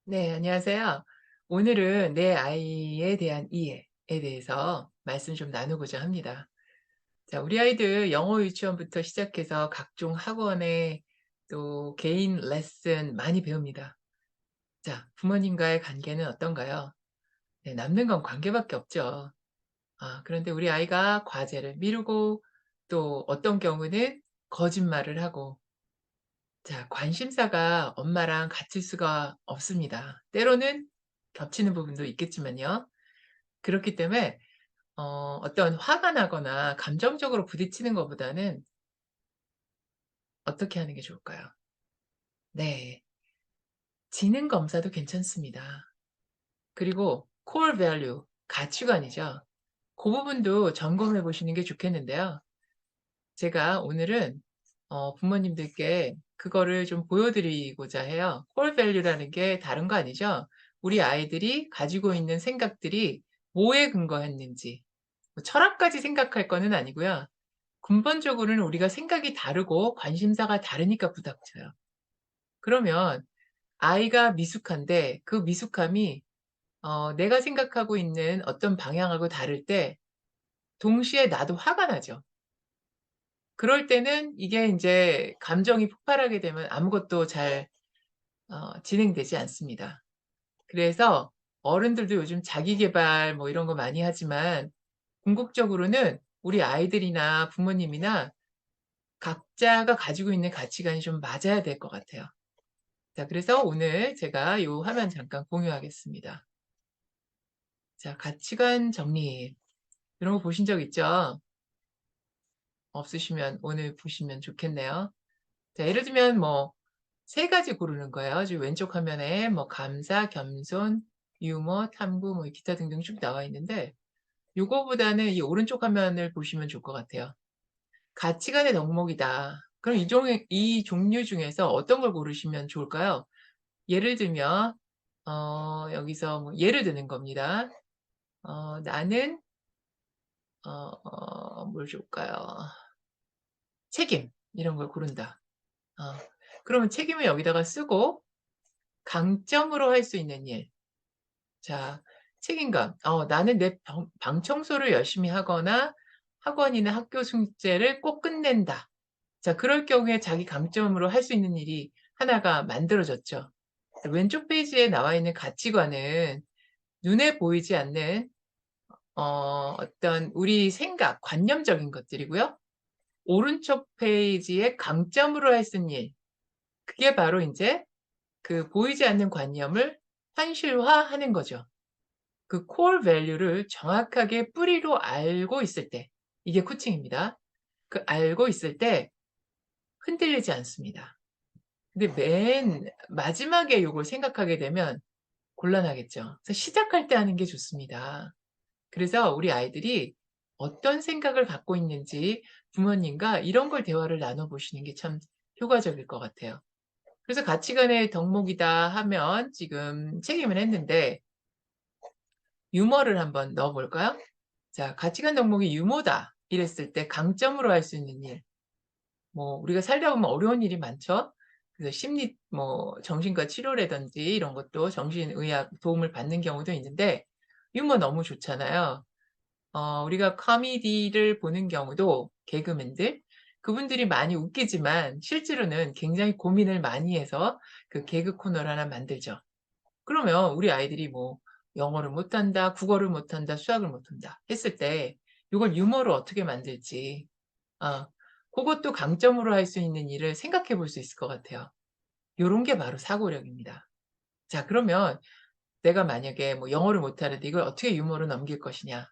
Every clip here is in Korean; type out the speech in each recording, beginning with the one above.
네, 안녕하세요. 오늘은 내 아이에 대한 이해에 대해서 말씀 좀 나누고자 합니다. 자, 우리 아이들 영어 유치원부터 시작해서 각종 학원에 또 개인 레슨 많이 배웁니다. 자, 부모님과의 관계는 어떤가요? 네, 남는 건 관계밖에 없죠. 그런데 우리 아이가 과제를 미루고 또 어떤 경우는 거짓말을 하고 자, 관심사가 엄마랑 같을 수가 없습니다. 때로는 겹치는 부분도 있겠지만요. 그렇기 때문에 어떤 화가 나거나 감정적으로 부딪히는 것보다는 어떻게 하는 게 좋을까요? 네. 지능 검사도 괜찮습니다. 그리고 core value 가치관이죠. 그 부분도 점검해 보시는 게 좋겠는데요. 제가 오늘은 부모님들께 그거를 좀 보여 드리고자 해요. core value라는 게 다른 거 아니죠? 우리 아이들이 가지고 있는 생각들이 뭐에 근거했는지 뭐 철학까지 생각할 거는 아니고요. 근본적으로는 우리가 생각이 다르고 관심사가 다르니까 부닥쳐요. 그러면 아이가 미숙한데 그 미숙함이 내가 생각하고 있는 어떤 방향하고 다를 때 동시에 나도 화가 나죠. 그럴 때는 이게 인제 감정이 폭발하게 되면 아무것도 잘 진행되지 않습니다. 그래서 어른들도 요즘 자기 계발 뭐 이런 거 많이 하지만 궁극적으로는 우리 아이들이나 부모님이나 각자가 가지고 있는 가치관이 좀 맞아야 될 것 같아요. 자, 그래서 오늘 제가 요 화면 잠깐 공유하겠습니다. 자, 가치관 정리 이런 거 보신 적 있죠? 없으시면 오늘 보시면 좋겠네요. 자, 예를 들면 뭐 세 가지 고르는 거예요. 지금 왼쪽 화면에 뭐 감사, 겸손, 유머, 탐구 뭐 기타 등등 쭉 나와 있는데 요거보다는 이 오른쪽 화면을 보시면 좋을 것 같아요. 가치관의 덕목이다. 그럼 이 종류 중에서 어떤 걸 고르시면 좋을까요? 예를 들면 여기서 뭐 예를 드는 겁니다. 나는 뭘 좋을까요? 책임 이런 걸 고른다. 어 그러면 책임을 여기다가 쓰고 강점으로 할 수 있는 일. 자, 책임감. 나는 내 방 청소를 열심히 하거나 학원이나 학교 숙제를 꼭 끝낸다. 자, 그럴 경우에 자기 강점으로 할 수 있는 일이 하나가 만들어졌죠. 왼쪽 페이지에 나와 있는 가치관은 눈에 보이지 않는 어떤 우리 생각, 관념적인 것들이고요. 오른쪽 페이지에 강점으로 할 수 있는 일. 그게 바로 인제 그 보이지 않는 관념을 현실화하는 거죠. 그 core value를 정확하게 뿌리로 알고 있을 때 이게 코칭입니다. 그 알고 있을 때 흔들리지 않습니다. 근데 맨 마지막에 요걸 생각하게 되면 곤란하겠죠. 그래서 시작할 때 하는 게 좋습니다. 그래서 우리 아이들이 어떤 생각을 갖고 있는지 부모님과 이런 걸 대화를 나눠 보시는 게 참 효과적일 것 같아요. 그래서 가치관의 덕목이다 하면 지금 책임을 했는데 유머를 한번 넣어 볼까요? 자, 가치관 덕목이 유머다 이랬을 때 강점으로 할 수 있는 일. 뭐 우리가 살다 보면 어려운 일이 많죠. 그래서 심리 뭐 정신과 치료라든지 이런 것도 정신의학 도움을 받는 경우도 있는데 유머 너무 좋잖아요. 우리가 코미디를 보는 경우도 개그맨들 그분들이 많이 웃기지만 실제로는 굉장히 고민을 많이 해서 그 개그 코너를 하나 만들죠. 그러면 우리 아이들이 뭐 영어를 못한다, 국어를 못한다, 수학을 못한다 했을 때 이걸 유머로 어떻게 만들지 아 고것도 강점으로 할 수 있는 일을 생각해 볼 수 있을 것 같아요. 요런 게 바로 사고력입니다. 자, 그러면 내가 만약에 뭐 영어를 못하는데 이걸 어떻게 유머로 넘길 것이냐.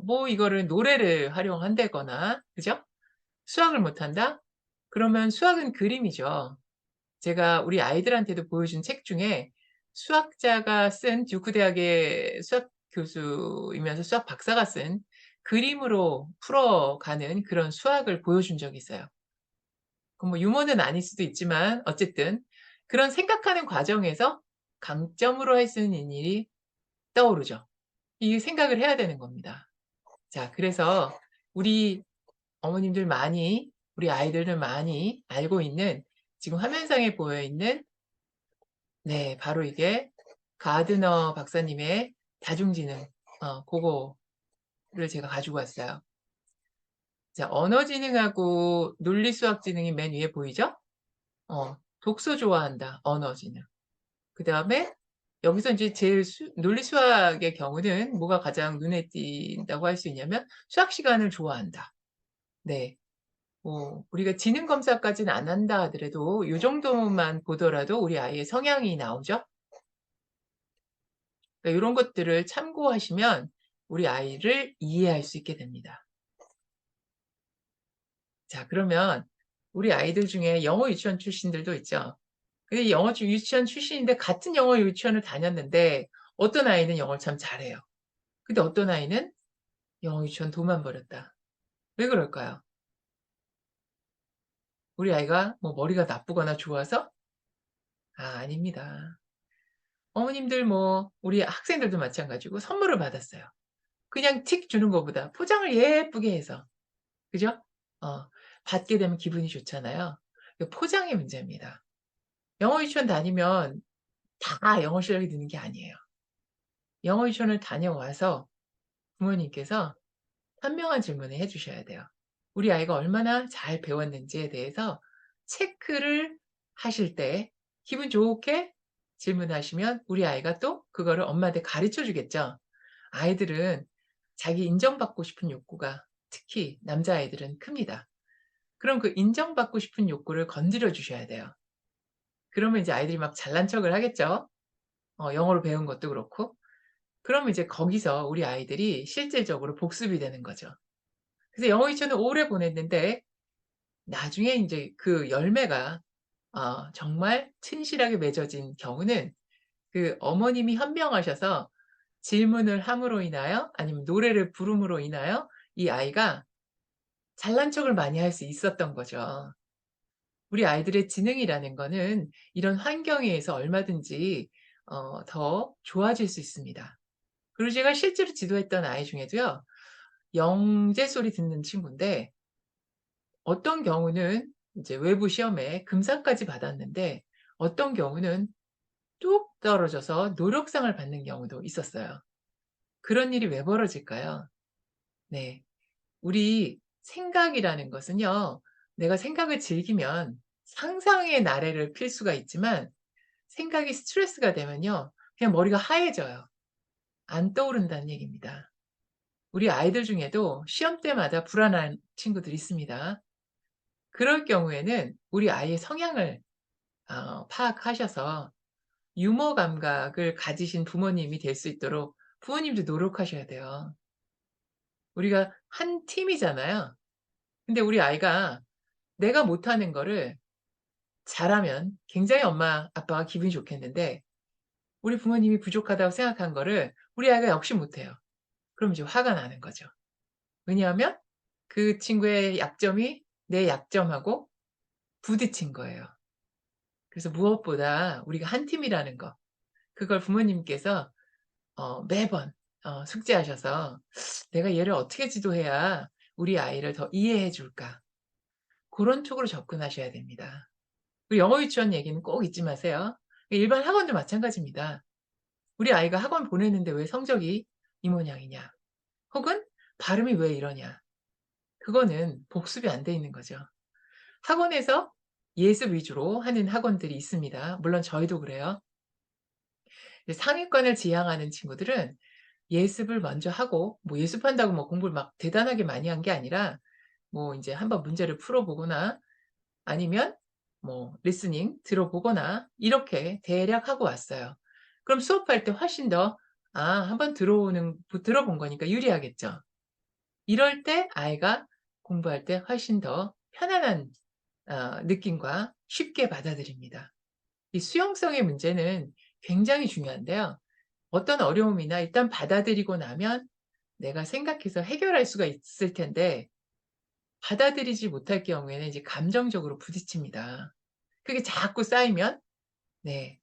뭐 이거를 노래를 활용한다거나 그죠? 수학을 못한다? 그러면 수학은 그림이죠. 제가 우리 아이들한테도 보여준 책 중에 수학자가 쓴 듀크 대학의 수학 교수이면서 수학 박사가 쓴 그림으로 풀어가는 그런 수학을 보여준 적이 있어요. 그 뭐 유머는 아닐 수도 있지만 어쨌든 그런 생각하는 과정에서 강점으로 할 수 있는 일이 떠오르죠. 이 생각을 해야 되는 겁니다. 자, 그래서 우리 어머님들 많이 우리 아이들은 많이 알고 있는 지금 화면상에 보여 있는 네. 바로 이게 가드너 박사님의 다중지능 고거를 제가 가지고 왔어요. 자, 언어지능하고 논리수학지능이 맨 위에 보이죠? 독서 좋아한다. 언어지능. 그다음에 여기서 인제 제일 논리수학의 경우는 뭐가 가장 눈에 띈다고 할 수 있냐면 수학 시간을 좋아한다. 네. 우리가 지능 검사까지는 안 한다 하더라도 요 정도만 보더라도 우리 아이의 성향이 나오죠. 그러니까 요런 것들을 참고하시면 우리 아이를 이해할 수 있게 됩니다. 자, 그러면 우리 아이들 중에 영어 유치원 출신들도 있죠. 근데 영어 유치원 출신인데 같은 영어 유치원을 다녔는데 어떤 아이는 영어를 참 잘해요. 근데 어떤 아이는 영어 유치원 돈만 버렸다. 왜 그럴까요? 우리 아이가 뭐 머리가 나쁘거나 좋아서? 아닙니다. 어머님들 뭐 우리 학생들도 마찬가지고 선물을 받았어요. 그냥 틱 주는 것보다 포장을 예쁘게 해서. 그죠? 어 받게 되면 기분이 좋잖아요. 그 포장의 문제입니다. 영어 유치원 다니면 다 영어 실력이 느는 게 아니에요. 영어 유치원을 다녀와서 부모님께서 현명한 질문을 해 주셔야 돼요. 우리 아이가 얼마나 잘 배웠는지에 대해서 체크를 하실 때 기분 좋게 질문하시면 우리 아이가 또 그거를 엄마한테 가르쳐 주겠죠. 아이들은 자기 인정받고 싶은 욕구가 특히 남자아이들은 큽니다. 그럼 그 인정받고 싶은 욕구를 건드려 주셔야 돼요. 그러면 이제 아이들이 막 잘난 척을 하겠죠. 영어를 배운 것도 그렇고. 그러면 이제 거기서 우리 아이들이 실질적으로 복습이 되는 거죠. 그래서 영어 유치원을 오래 보냈는데 나중에 인제 그 열매가 정말 튼실하게 맺어진 경우는 그 어머님이 현명하셔서 질문을 함으로 인하여 아니면 노래를 부름으로 인하여 이 아이가 잘난 척을 많이 할 수 있었던 거죠. 우리 아이들의 지능이라는 거는 이런 환경에 의해서 얼마든지 더 좋아질 수 있습니다. 그리고 제가 실제로 지도했던 아이 중에도요. 영재 소리 듣는 친구인데 어떤 경우는 이제 외부 시험에 금상까지 받았는데 어떤 경우는 뚝 떨어져서 노력상을 받는 경우도 있었어요. 그런 일이 왜 벌어질까요? 네. 우리 생각이라는 것은요. 내가 생각을 즐기면 상상의 나래를 필 수가 있지만 생각이 스트레스가 되면요. 그냥 머리가 하얘져요. 안 떠오른다는 얘기입니다. 우리 아이들 중에도 시험 때마다 불안한 친구들이 있습니다. 그럴 경우에는 우리 아이의 성향을 파악하셔서 유머 감각을 가지신 부모님이 될 수 있도록 부모님도 노력하셔야 돼요. 우리가 한 팀이잖아요. 근데 우리 아이가 내가 못하는 거를 잘하면 굉장히 엄마 아빠가 기분이 좋겠는데 우리 부모님이 부족하다고 생각한 거를 우리 아이가 역시 못해요. 그럼 이제 화가 나는 거죠. 왜냐하면 그 친구의 약점이 내 약점하고 부딪힌 거예요. 그래서 무엇보다 우리가 한 팀이라는 거 그걸 부모님께서 매번 숙지하셔서 '내가 얘를 어떻게 지도해야 우리 아이를 더 이해해 줄까?' 고런 쪽으로 접근하셔야 됩니다. 그 영어 유치원 얘기는 꼭 잊지 마세요. 일반 학원도 마찬가지입니다. 우리 아이가 학원 보냈는데 왜 성적이 이 모양이냐? 혹은 발음이 왜 이러냐? 그거는 복습이 안 돼 있는 거죠. 학원에서 예습 위주로 하는 학원들이 있습니다. 물론 저희도 그래요. 상위권을 지향하는 친구들은 예습을 먼저 하고 뭐 예습한다고 뭐 공부를 막 대단하게 많이 한 게 아니라 뭐 인제 한번 문제를 풀어 보거나 아니면 뭐 리스닝 들어보거나 이렇게 대략 하고 왔어요. 그럼 수업할 때 훨씬 더 한번 들어본 거니까 유리하겠죠. 이럴 때 아이가 공부할 때 훨씬 더 편안한 느낌과 쉽게 받아들입니다. 이 수용성의 문제는 굉장히 중요한데요. 어떤 어려움이나 일단 받아들이고 나면 내가 생각해서 해결할 수가 있을 텐데 받아들이지 못할 경우에는 이제 감정적으로 부딪힙니다. 그게 자꾸 쌓이면 네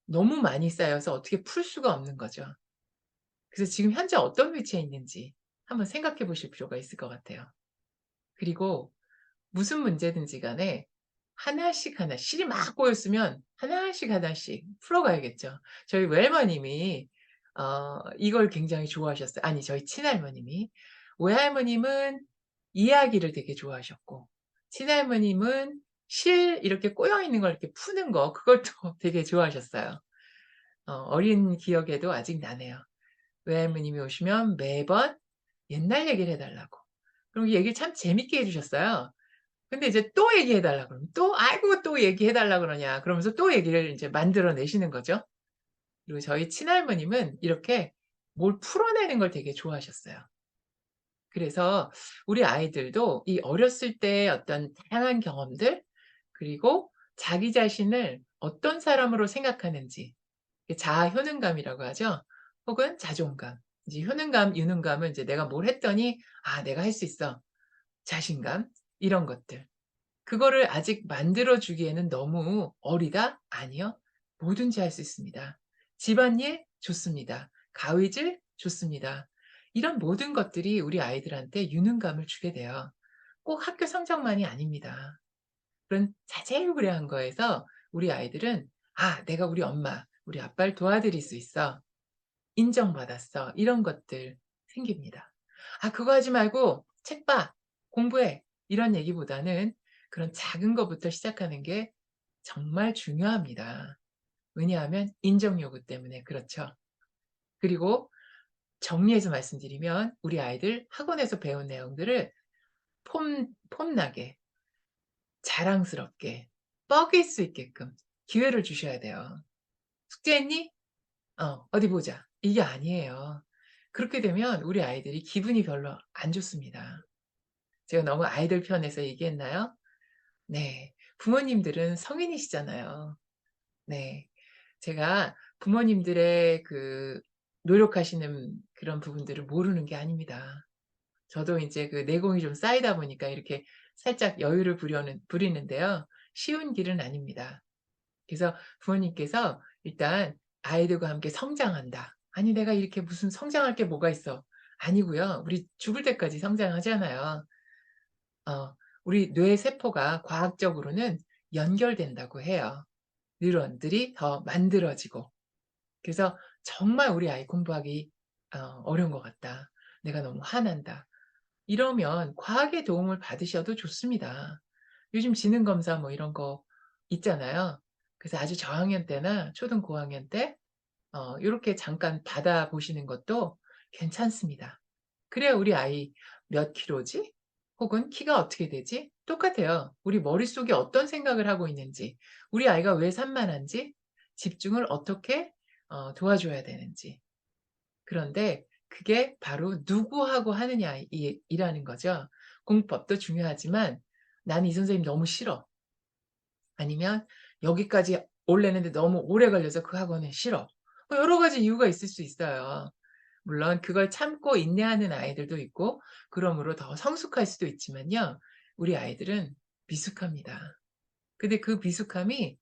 너무 많이 쌓여서 어떻게 풀 수가 없는 거죠. 그래서 지금 현재 어떤 위치에 있는지 한번 생각해 보실 필요가 있을 것 같아요. 그리고 무슨 문제든지 간에 하나씩 하나씩 실이 막 꼬였으면 하나씩 하나씩 풀어가야겠죠. 저희 외할머님이 이걸 굉장히 좋아하셨어요. 아니 저희 친할머님이. 외할머님은 이야기를 되게 좋아하셨고 친할머님은 실 이렇게 꼬여 있는 걸 이렇게 푸는 거 그걸 또 되게 좋아하셨어요. 어린 기억에도 아직 나네요. 외할머님이 오시면 매번 옛날 얘기를 해 달라고. 그리고 얘기를 참 재밌게 해 주셨어요. 근데 이제 또 얘기해 달라 그러면 또 "아이고 또 얘기해 달라 그러냐." 그러면서 또 얘기를 인제 만들어 내시는 거죠. 그리고 저희 친할머님은 이렇게 뭘 풀어내는 걸 되게 좋아하셨어요. 그래서 우리 아이들도 이 어렸을 때의 어떤 다양한 경험들 그리고 자기 자신을 어떤 사람으로 생각하는지 그 자아 효능감이라고 하죠. 혹은 자존감. 이제 효능감, 유능감은 이제 내가 뭘 했더니 '아 내가 할 수 있어.' 자신감 이런 것들. 그거를 아직 만들어 주기에는 너무 어리다? 아니요. 뭐든지 할 수 있습니다. 집안일 좋습니다. 가위질 좋습니다. 이런 모든 것들이 우리 아이들한테 유능감을 주게 돼요. 꼭 학교 성적만이 아닙니다. 그런 자재구레한 거에서 우리 아이들은 '아 내가 우리 엄마, 우리 아빠를 도와드릴 수 있어. 인정받았어.' 이런 것들 생깁니다. '아 그거 하지 말고 책 봐. 공부해.' 이런 얘기보다는 그런 작은 것부터 시작하는 게 정말 중요합니다. 왜냐하면 인정 요구 때문에 그렇죠. 그리고 정리해서 말씀드리면 우리 아이들 학원에서 배운 내용들을 폼나게 자랑스럽게 뻐길 수 있게끔 기회를 주셔야 돼요. "숙제했니? 어디 보자." 이게 아니에요. 그렇게 되면 우리 아이들이 기분이 별로 안 좋습니다. 제가 너무 아이들 편에서 얘기했나요? 네. 부모님들은 성인이시잖아요. 네. 제가 부모님들의 그 노력하시는 그런 부분들을 모르는 게 아닙니다. 저도 인제 그 내공이 좀 쌓이다 보니까 이렇게 살짝 여유를 부리는데요. 쉬운 길은 아닙니다. 그래서 부모님께서 일단 "아이들과 함께 성장한다." 아니 내가 이렇게 무슨 성장할 게 뭐가 있어. 아니고요. 우리 죽을 때까지 성장하잖아요. 어 우리 뇌 세포가 과학적으로는 연결된다고 해요. 뉴런들이 더 만들어지고. 그래서 정말 우리 아이 공부하기 어려운 것 같다. 내가 너무 화난다. 이러면 과학의 도움을 받으셔도 좋습니다. 요즘 지능 검사 뭐 이런 거 있잖아요. 그래서 아주 저학년 때나 초등 고학년 때 요렇게 잠깐 받아 보시는 것도 괜찮습니다. 그래야 우리 아이 "몇 킬로지?" 혹은 "키가 어떻게 되지?" 똑같아요. 우리 머릿속에 어떤 생각을 하고 있는지, 우리 아이가 왜 산만한지, 집중을 어떻게 도와줘야 되는지. 그런데 그게 바로 누구하고 하느냐 이라는 거죠. 공부법도 중요하지만 "나는 이 선생님 너무 싫어." 아니면 "여기까지 오려는데 너무 오래 걸려서 그 학원은 싫어." 뭐 여러 가지 이유가 있을 수 있어요. 물론 그걸 참고 인내하는 아이들도 있고 그러므로 더 성숙할 수도 있지만요. 우리 아이들은 미숙합니다. 근데 그 미숙함이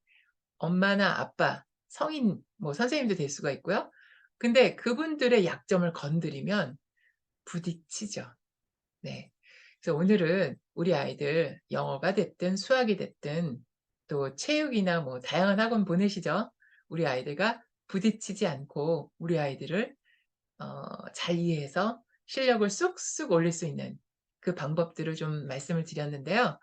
엄마나 아빠, 성인 뭐 선생님도 될 수가 있고요. 근데 그분들의 약점을 건드리면 부딪히죠. 네. 그래서 오늘은 우리 아이들 영어가 됐든 수학이 됐든 또 체육이나 뭐 다양한 학원 보내시죠. 우리 아이들과 부딪히지 않고 우리 아이들을 잘 이해해서 실력을 쑥쑥 올릴 수 있는 그 방법들을 좀 말씀을 드렸는데요.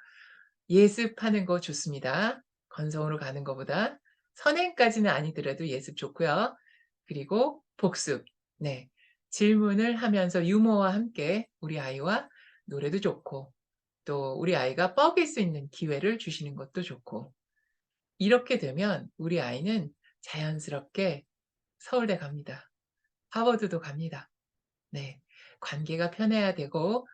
예습하는 거 좋습니다. 건성으로 가는 것보다 선행까지는 아니더라도 예습 좋고요. 그리고 복습. 네. 질문을 하면서 유머와 함께 우리 아이와 노래도 좋고 또 우리 아이가 뻐길 수 있는 기회를 주시는 것도 좋고 이렇게 되면 우리 아이는 자연스럽게 서울대 갑니다. 하버드도 갑니다. 네. 관계가 편해야 되고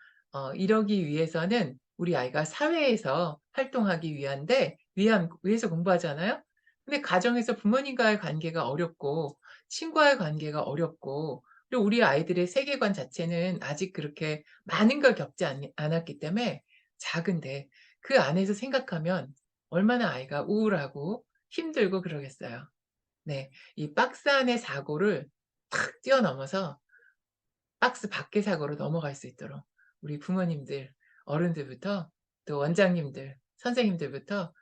이러기 위해서는 우리 아이가 사회에서 활동하기 위해서 공부하잖아요. 근데 가정에서 부모님과의 관계가 어렵고 친구와의 관계가 어렵고 그리고 우리 아이들의 세계관 자체는 아직 그렇게 많은 걸 겪지 않았기 때문에 작은데 그 안에서 생각하면 얼마나 아이가 우울하고 힘들고 그러겠어요. 네. 이 박스 안의 사고를 탁 뛰어넘어서 박스 밖의 사고로 넘어갈 수 있도록 우리 부모님들, 어른들부터 또 원장님들, 선생님들부터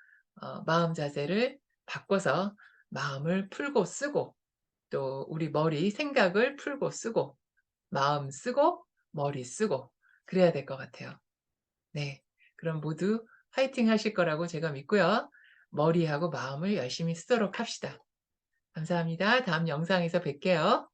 마음 자세를 바꿔서 마음을 풀고 쓰고 또 우리 머리 생각을 풀고 쓰고 마음 쓰고 머리 쓰고 그래야 될 것 같아요. 네. 그럼 모두 화이팅 하실 거라고 제가 믿고요. 머리하고 마음을 열심히 쓰도록 합시다. 감사합니다. 다음 영상에서 뵐게요.